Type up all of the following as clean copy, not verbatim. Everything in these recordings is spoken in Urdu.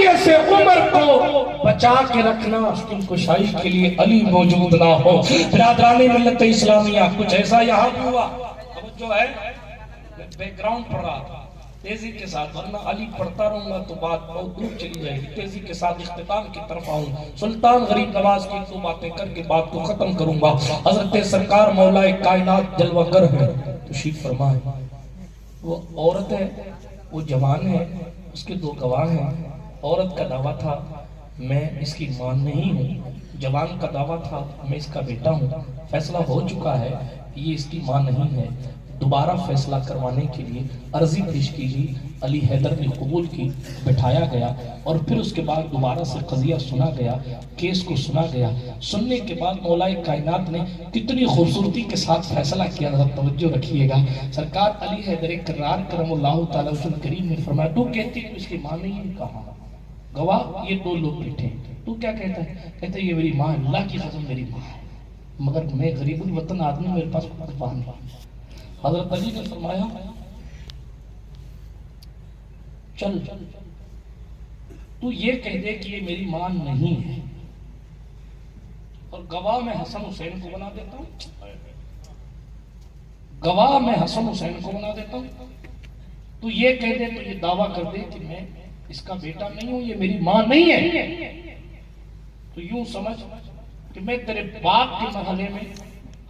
معصیت سے عمر کو بچا کے رکھنا، اس کی کشائی کے لیے علی موجود نہ ہو۔ برادران ملت اسلامیہ، کچھ ایسا یہاں ہوا۔ اب جو ہے میں بیک گراؤنڈ پڑھ رہا تھا تیزی کے ساتھ، ورنہ علی پڑھتا رہوں گا تو بات بہت دور چلی جائے گی۔ تیزی کے ساتھ اختتام کی طرف آؤں۔ سلطان غریب نواز کی دو باتیں کر کے بات کو ختم کروں گا۔ حضرت سرکار مولا کائنات جلوہ گر ہے، تشریف فرمائے۔ وہ عورت ہے، وہ جوان ہے، اس کے دو گواہ ہیں۔ عورت کا دعویٰ تھا میں اس کی ماں نہیں ہوں، جوان کا دعویٰ تھا میں اس کا بیٹا ہوں۔ فیصلہ ہو چکا ہے یہ اس کی ماں نہیں ہے۔ دوبارہ فیصلہ کروانے کے لیے عرضی پیش کی گئی، علی حیدر نے قبول کی، بٹھایا گیا، اور پھر اس کے بعد دوبارہ سے قضیہ سنا گیا، کیس کو سنا گیا۔ سننے کے بعد مولا کائنات نے کتنی خوبصورتی کے ساتھ فیصلہ کیا، ذرا توجہ رکھیے گا۔ سرکار علی حیدر کرار کرم اللہ تعالیٰ وسلم کریم نے فرمایا تو کہتی ہے اس کی ماں نہیں؟ کہا گواہ یہ دو لوگ بیٹھے، تو کیا کہتا ہے؟ کہتا ہے یہ میری ماں، اللہ کی قسم میری ماں ہے، مگر میں غریب الوطن آدمی، میرے پاس کوئی پاہ نہیں۔ حضرت علی نے فرمایا چل تو یہ کہہ دے کہ یہ میری ماں نہیں ہے، اور گواہ میں حسن حسین کو بنا دیتا ہوں، گواہ میں حسن حسین کو بنا دیتا ہوں، تو یہ کہہ دے، تو یہ دعویٰ کر دے کہ میں اس کا بیٹا نہیں ہوں، یہ میری ماں نہیں ہے، تو یوں سمجھ کہ میں تیرے باپ کے مرحلے میں،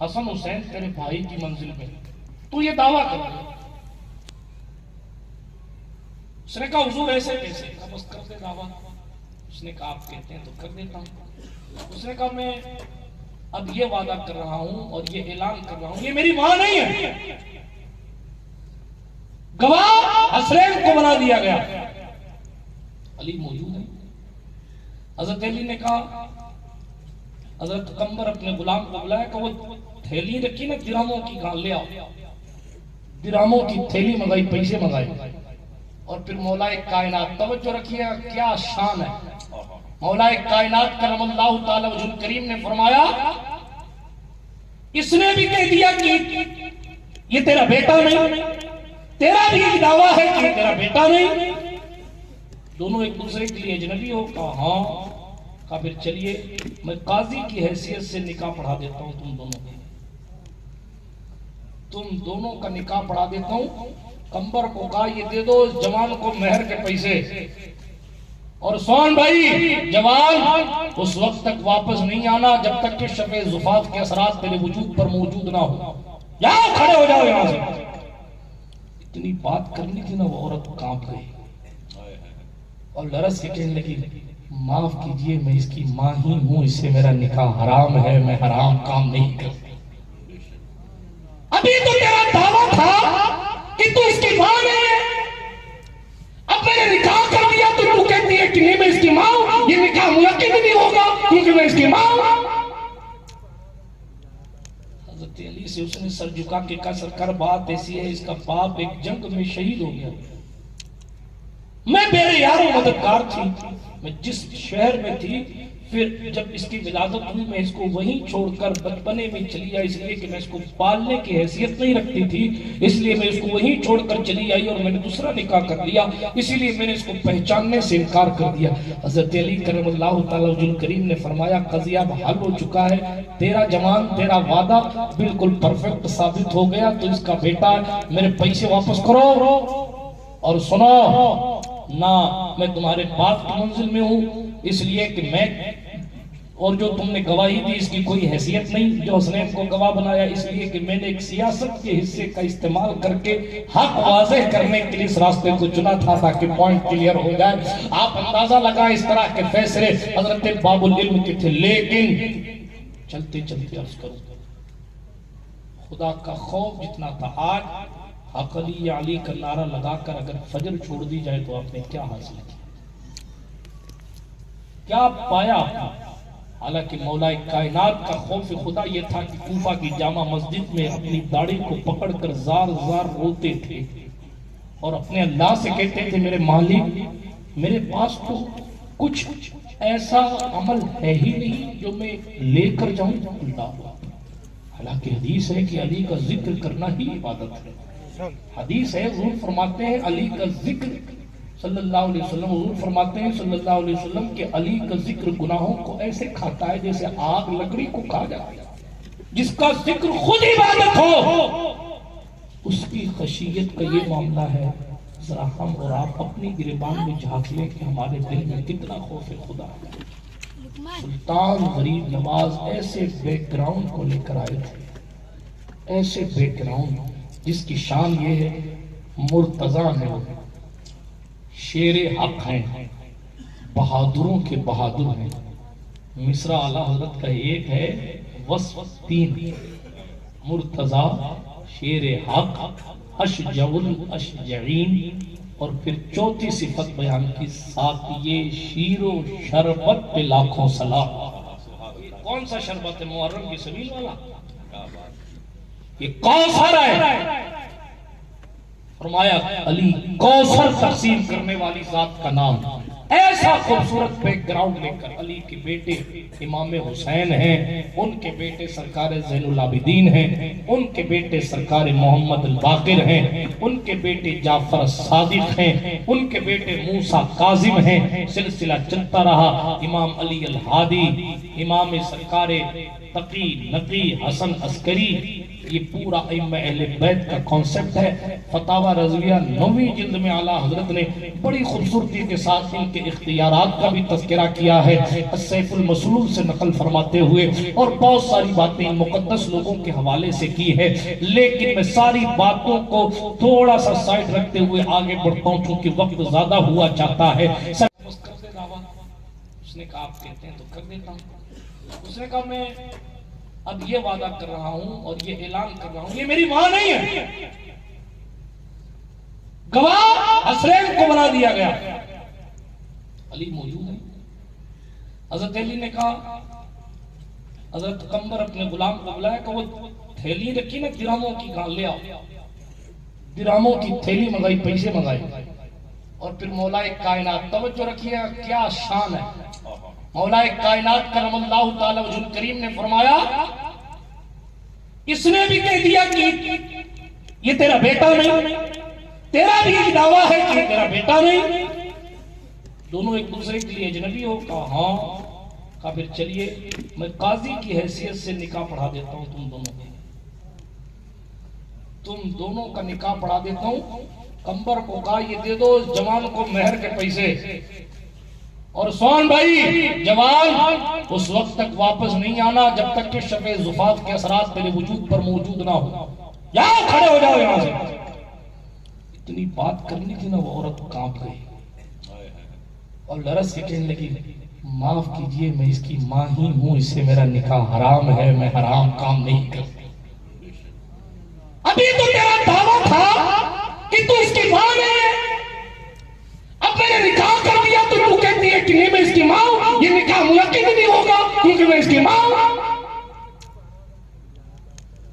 حسن حسین تیرے بھائی کی منزل میں، تو یہ دعویٰ کر دے۔ اس نے کہا حضور ایسے کیسے؟ کہا بس کر دے دعویٰ۔ اس نے کہا آپ کہتے ہیں تو کر دیتا ہوں۔ اس نے کہا میں اب یہ وعدہ کر رہا ہوں اور یہ اعلان کر رہا ہوں یہ میری ماں نہیں ہے۔ گواہ حسین کو بنا دیا گیا۔ علی موجود ہے۔ حضرت علی نے کہا حضرت قمبر اپنے غلام کو بلایا کہ وہ تھیلی رکھی نا درہموں کی، کہاں لے آؤ۔ درہموں کی تھیلی منگائی، پیسے منگائے، اور پھر مولا کائنات، توجہ رکھیے کیا شان ہے، مولا کائنات کرم اللہ تعالی وجہ کریم نے فرمایا اس نے بھی کہہ دیا کہ یہ تیرا بیٹا نہیں، تیرا بھی ایک دعویٰ ہے کہ تیرا بیٹا نہیں، دونوں ایک دوسرے کے لیے اجنبی ہو؟ کہا ہاں۔ کہا پھر چلیے میں قاضی کی حیثیت سے نکاح پڑھا دیتا ہوں تم دونوں کا نکاح پڑھا دیتا ہوں۔ قمبر کو کہا یہ دے دو اس جوان کو مہر کے پیسے، اور سون بھائی جوان اس وقت تک واپس نہیں آنا جب تک کہ شفع زفاف کے اثرات تیرے وجود پر موجود نہ ہو، جاؤ کھڑے ہو جاؤ یہاں سے۔ اتنی بات کرنی تھی نا، وہ عورت کانپ گئی اور لرز کے کہنے لگی معاف کیجئے میں اس کی ماں ہی ہوں، اس سے میرا نکاح حرام ہے، میں حرام کام نہیں کرتی۔ ابھی تو تیرا دعویٰ تھا کہ تو اس کی ماں نہیں ہے، اب میں نے نکاح کر دیا تو کہتی ہے کہ نہیں میں اس کی ماں ہوں، یہ نکاح منعقد نہیں ہوگا کیونکہ میں اس کی ماں ہوں۔ حضرت علی سے اس نے سر جھکا کے کہا سرکار بات ایسی ہے، اس کا باپ ایک جنگ میں شہید ہو گیا، میں میرے یاروں مددگار تھی، میں جس شہر میں تھی پھر جب اس کی ولادت ہوئی میں اس کو وہیں چھوڑ کر بچپنے میں چلی آئی، اس لیے کہ میں اس کو پالنے کی حیثیت نہیں رکھتی تھی، اس لیے میں اس کو وہیں چھوڑ کر چلی آئی اور میں نے دوسرا نکاح کر لیا، اسی لیے میں نے اس کو پہچاننے سے انکار کر دیا۔ حضرت علی کرم اللہ تعالیٰ وجہ کریم نے فرمایا قضیہ حل ہو چکا ہے، تیرا جوان تیرا وعدہ بالکل پرفیکٹ ثابت ہو گیا، تو اس کا بیٹا میرے پیسے واپس کرو، اور سنو نہ میں تمہارے باپ کی منزل میں ہوں، اس لیے کہ میں اور جو تم نے گواہی دی اس کی کوئی حیثیت نہیں، جو حسنین کو گواہ بنایا اس لیے کہ میں نے ایک سیاست کے حصے کا استعمال کر کے حق واضح کرنے کے لیے اس راستے کو چنا تھا تاکہ پوائنٹ کلیئر ہو جائے۔ آپ اندازہ لگائیں اس طرح کے فیصلے حضرت باب العلم کے تھے، لیکن چلتے چلتے عرض کروں خدا کا خوف جتنا تھا، آج حق علی یا علی کا نعرہ لگا کر اگر فجر چھوڑ دی جائے تو آپ نے کیا حاصل کیا، کیا پایا آپ نے؟ حالانکہ مولا کائنات کا خوف خدا یہ تھا کہ کوفہ کی جامع مسجد میں اپنی داڑھی کو پکڑ کر زار زار روتے تھے اور اپنے اللہ سے کہتے تھے میرے مالک میرے پاس تو کچھ ایسا عمل ہے ہی نہیں جو میں لے کر جاؤں اللہ۔ حالانکہ حدیث ہے کہ علی کا ذکر کرنا ہی عبادت ہے، حدیث ہے حضور فرماتے ہیں علی کا ذکر صلی اللہ علیہ وسلم حضور فرماتے ہیں صلی اللہ علیہ وسلم کہ علی کا ذکر گناہوں کو ایسے کھاتا ہے جیسے آگ لکڑی کو کھا جاتا ہے. جس کا ذکر خود عبادت ہو اس کی خشیت کا یہ معاملہ ہے. ذرا ہم اور آپ اپنی گریبان میں جھانک لیں کہ ہمارے دل میں کتنا خوف خدا ہے. سلطان غریب نواز ایسے بیک گراؤنڈ کو لے کر آئے تھے, ایسے بیک گراؤنڈ جس کی شان یہ ہے مرتضیٰ ہے, شیر حق ہیں, بہادروں کے بہادر ہیں. مصرع اعلیٰ حضرت کا ایک ہے وصف 3, مرتضیٰ, شیر حق, اشجع الاشجعین, اور پھر چوتھی صفت بیان کی ساقی شیر و شربت پہ لاکھوں سلام. کون سا شربت ہے؟ محرم کی سبیل والا, یہ کوثر ہے. فرمایا علی کوثر تقسیم کرنے والی ذات کا نام. ایسا خوبصورت بیک گراؤنڈ لے کر علی کے بیٹے امام حسین ہیں, ان کے بیٹے سرکار زین العابدین ہیں, ان کے بیٹے سرکار محمد الباقر ہیں, ان کے بیٹے جعفر صادق ہیں, ان کے بیٹے موسیٰ کاظم ہیں. سلسلہ چلتا رہا. امام علی الہادی, امام سرکار تقی نقی حسن عسکری, یہ پورا ائمہ اہل بیت کا کانسیپٹ ہے. فتاوی رضویہ 9ویں جلد میں اعلیٰ حضرت نے بڑی خوبصورتی کے ساتھ ان کے اختیارات کا بھی تذکرہ کیا ہے السیف المسلول سے نقل فرماتے ہوئے, اور بہت ساری باتیں مقدس لوگوں کے حوالے سے کی ہے. لیکن میں ساری باتوں کو تھوڑا سا سائڈ رکھتے ہوئے آگے بڑھتا ہوں چونکہ وقت زیادہ ہوا چاہتا ہے. اس نے کہا آپ کہتے ہیں تو کر دیتا ہوں. اس نے کہا میں اب یہ وعدہ کر رہا ہوں اور یہ اعلان کر رہا ہوں, یہ میری ماں نہیں ہے, گواہ حسرین کو بنا دیا گیا. علی موجود ہے. حضرت علی نے کہا, حضرت قمبر اپنے غلام کو بلایا کہ وہ تھیلی رکھی نا درہموں کی, کہاں لے آؤ. درہموں کی تھیلی منگائی, پیسے منگائے, اور پھر مولا کائنات, توجہ رکھیے کیا شان ہے, مولا کائنات کرم اللہ تعالی وجہ کریم نے فرمایا اس نے بھی کہہ دیا کہ یہ تیرا بیٹا نہیں, تیرا بھی یہ دعویٰ ہے کہ تیرا بیٹا نہیں. دونوں ایک دوسرے کے لیے اجنبی ہو. کہا ہاں. کہا پھر چلیے میں قاضی کی حیثیت سے نکاح پڑھا دیتا ہوں تم دونوں کا نکاح پڑھا دیتا ہوں. قمبر کو کہا یہ دے دو جوان کو مہر کے پیسے, اور سون بھائی جوان اس وقت تک واپس نہیں آنا جب تک کہ شب زفاف کے اثرات تیرے وجود پر موجود نہ ہو. یہاں کھڑے ہو جاؤ یہاں سے. اتنی بات کرنی تھی نا, وہ عورت کانپ گئی اور لرز کے کہنے لگی معاف کیجئے میں اس کی ماں ہی ہوں, اس سے میرا نکاح حرام ہے, میں حرام کام نہیں کرتی. ابھی تو تیرا دعویٰ تھا کہ تو اس کی ماں نہیں ہے, اب میں نے نکاح کر دیا تو تو کہتی ہے کہ نہیں میں اس کی ماں ہوں, یہ نکاح منعقد نہیں ہوگا کیونکہ میں اس کی ماں ہوں.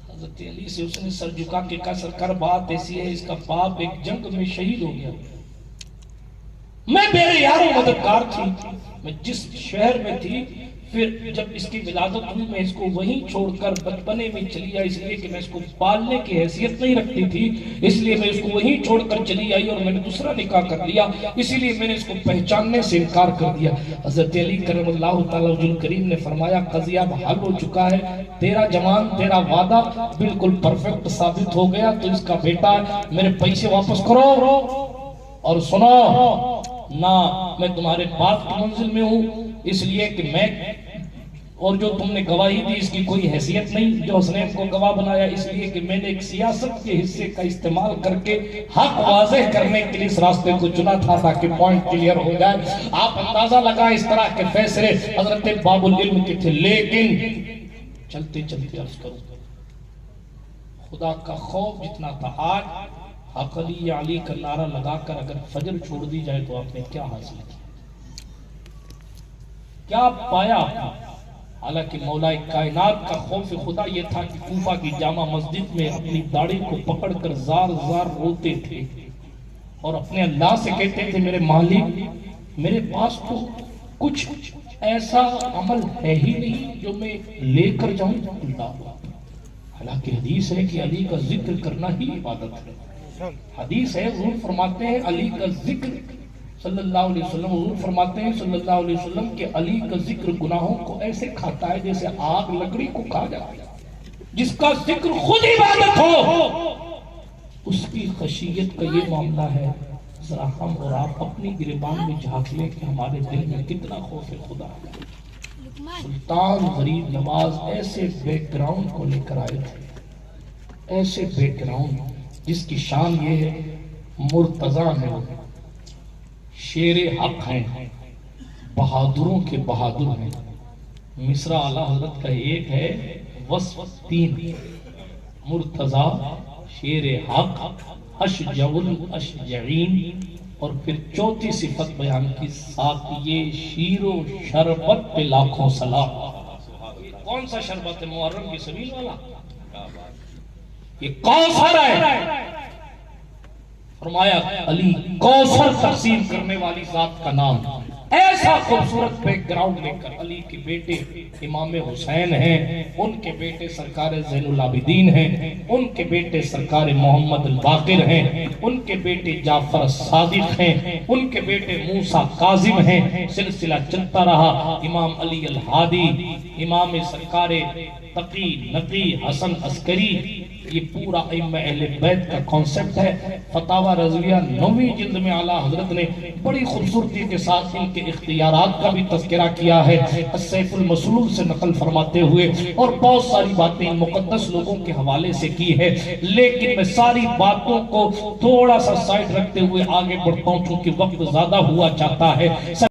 حضرت علی سے اس نے سر جھکا کے کہا سرکار بات ایسی ہے, اس کا باپ ایک جنگ میں شہید ہو گیا, میں میرے یارو مددگار تھی, میں جس شہر میں تھی پھر جب اس کی ولادت ہوئی میں اس کو وہیں چھوڑ کر بچپنے میں چلی آئی, اس لیے کہ میں اس کو پالنے کی حیثیت نہیں رکھتی تھی, اس لیے میں اس کو وہیں چھوڑ کر چلی آئی اور میں نے دوسرا نکاح کر لیا, اسی لیے میں نے اس کو پہچاننے سے انکار کر دیا. حضرت علی کرم اللہ تعالی وجہ کریم نے فرمایا قضیہ حل ہو چکا ہے, تیرا جوان تیرا وعدہ بالکل پرفیکٹ ثابت ہو گیا, تو اس کا بیٹا ہے, میرے پیسے واپس کرو. اور سنو نہ میں تمہارے باپ کی منزل میں ہوں, اس لیے کہ میں اور جو تم نے گواہی دی اس کی کوئی حیثیت نہیں, جو حسنین کو گواہ بنایا اس لیے کہ میں نے ایک سیاست کے حصے کا استعمال کر کے حق واضح کرنے کے لیے اس راستے کو چنا تھا تاکہ پوائنٹ کلیئر ہو جائے. آپ اندازہ لگائیں اس طرح کے فیصلے حضرت باب العلم کے تھے. لیکن چلتے چلتے عرض کروں خدا کا خوف جتنا تھا, آج حق علی علی کا نعرہ لگا کر اگر فجر چھوڑ دی جائے تو آپ نے کیا حاصل کیا, کیا پایا؟ حالانکہ مولا کائنات کا خوف خدا یہ تھا کہ کوفہ کی جامع مسجد میں اپنی داڑھی کو پکڑ کر زار زار روتے تھے اور اپنے اللہ سے کہتے تھے میرے مالک میرے پاس تو کچھ ایسا عمل ہے ہی نہیں جو میں لے کر جاؤں اللہ. حالانکہ حدیث ہے کہ علی کا ذکر کرنا ہی عبادت ہے. حدیث ہے حضور فرماتے ہیں علی کا ذکر صلی اللہ علیہ وسلم حضور فرماتے ہیں صلی اللہ علیہ وسلم کہ علی کا ذکر گناہوں کو ایسے کھاتا ہے جیسے آگ لکڑی کو کھا جاتا ہے. جس کا ذکر خود عبادت ہو اس کی خشیت کا یہ معاملہ ہے. ذرا ہم اور آپ اپنی گریبان میں جھانک لیں کہ ہمارے دل میں کتنا خوف خدا ہے. سلطان غریب نواز ایسے بیک گراؤنڈ کو لے کر آئے تھے, ایسے بیک گراؤنڈ جس کی شان یہ ہے مرتضیٰ ہے, شیر حق ہیں, بہادروں کے بہادر ہیں. مصرع اعلیٰ حضرت کا ایک ہے وصف 3, مرتضیٰ, شیر حق, اشجع الاشجعین, اور پھر چوتھی صفت بیان کی ساقی شیر و شربت پہ لاکھوں سلام. کون سا شربت ہے؟ محرم کی سبیل والا, یہ کوثر ہے. فرمایا علی کوثر تقسیم کرنے والی ذات کا نام. ایسا خوبصورت بیک گراؤنڈ لے کر علی کے بیٹے امام حسین ہیں, ان کے بیٹے سرکار زین العابدین ہیں, ان کے بیٹے سرکار محمد الباقر ہیں, ان کے بیٹے جعفر صادق ہیں, ان کے بیٹے موسیٰ کاظم ہیں. سلسلہ چلتا رہا. امام علی الہادی, امام سرکار تقی نقی حسن عسکری, یہ پورا ائمہ اہل بیت کا کانسیپٹ ہے. فتاوی رضویہ 9ویں جلد میں اعلیٰ حضرت نے بڑی خوبصورتی کے ساتھ ان کے اختیارات کا بھی تذکرہ کیا ہے السیف المسلول سے نقل فرماتے ہوئے, اور بہت ساری باتیں مقدس لوگوں کے حوالے سے کی ہے. لیکن میں ساری باتوں کو تھوڑا سا سائڈ رکھتے ہوئے آگے بڑھتا ہوں چونکہ وقت زیادہ ہوا چاہتا ہے.